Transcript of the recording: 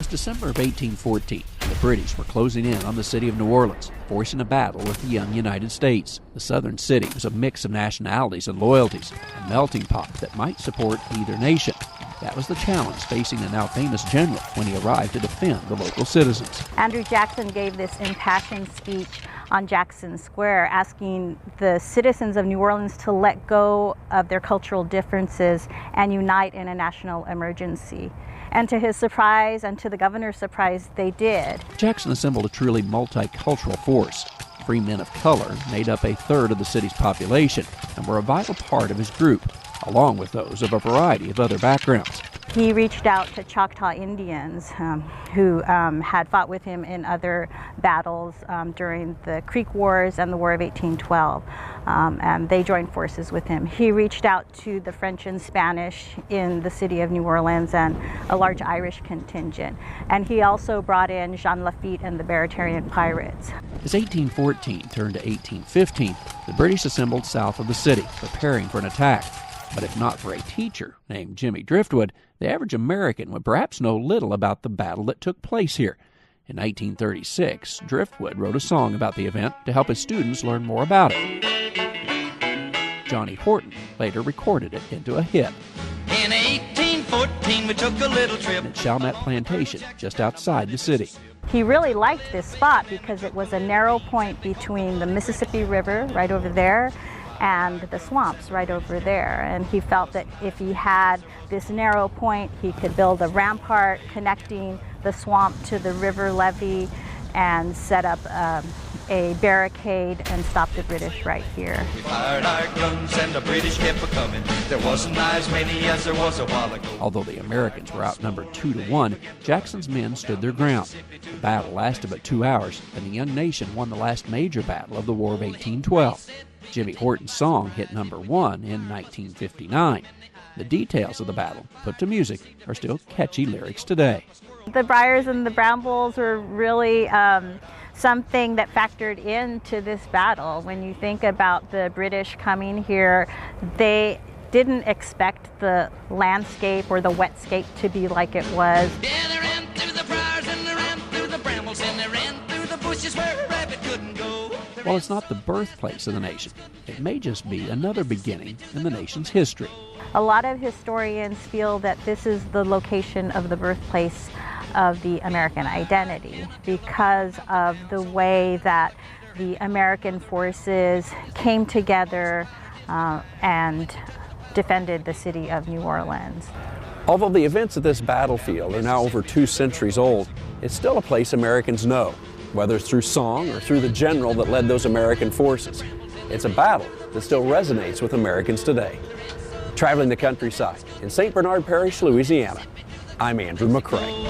December of 1814, and the British were closing in on the city of New Orleans, forcing a battle with the young United States. The southern city was a mix of nationalities and loyalties, a melting pot that might support either nation. That was the challenge facing the now famous general when he arrived to defend the local citizens. Andrew Jackson gave this impassioned speech on Jackson Square, asking the citizens of New Orleans to let go of their cultural differences and unite in a national emergency. And to his surprise, and to the governor's surprise, they did. Jackson assembled a truly multicultural force. Free men of color made up a third of the city's population and were a vital part of his group, along with those of a variety of other backgrounds. He reached out to Choctaw Indians who had fought with him in other battles during the Creek Wars and the War of 1812, and they joined forces with him. He reached out to the French and Spanish in the city of New Orleans and a large Irish contingent, and he also brought in Jean Lafitte and the Baratarian pirates. As 1814 turned to 1815, the British assembled south of the city, preparing for an attack. But if not for a teacher named Jimmy Driftwood, the average American would perhaps know little about the battle that took place here. In 1936, Driftwood wrote a song about the event to help his students learn more about it. Johnny Horton later recorded it into a hit. In 1814, we took a little trip at Chalmette Plantation, just outside the city. He really liked this spot because it was a narrow point between the Mississippi River right over there and the swamps right over there, and he felt that if he had this narrow point, he could build a rampart connecting the swamp to the river levee and set up a barricade and stop the British right here. We fired our guns and the British kept a-coming. There wasn't as many as there was a while ago. Although the Americans were outnumbered 2-1, Jackson's men stood their ground. The battle lasted but 2 hours, and the young nation won the last major battle of the War of 1812. Jimmy Horton's song hit #1 in 1959. The details of the battle, put to music, are still catchy lyrics today. The briars and the brambles were really something that factored into this battle. When you think about the British coming here, they didn't expect the landscape or the wetscape to be like it was. Yeah, they ran through the briars and they ran through the brambles and they ran through the bushes where a rabbit couldn't go. While it's not the birthplace of the nation, it may just be another beginning in the nation's history. A lot of historians feel that this is the location of the birthplace of the American identity because of the way that the American forces came together and defended the city of New Orleans. Although the events at this battlefield are now over 2 centuries old, it's still a place Americans know, whether it's through song or through the general that led those American forces. It's a battle that still resonates with Americans today. Traveling the countryside in St. Bernard Parish, Louisiana, I'm Andrew McCrae.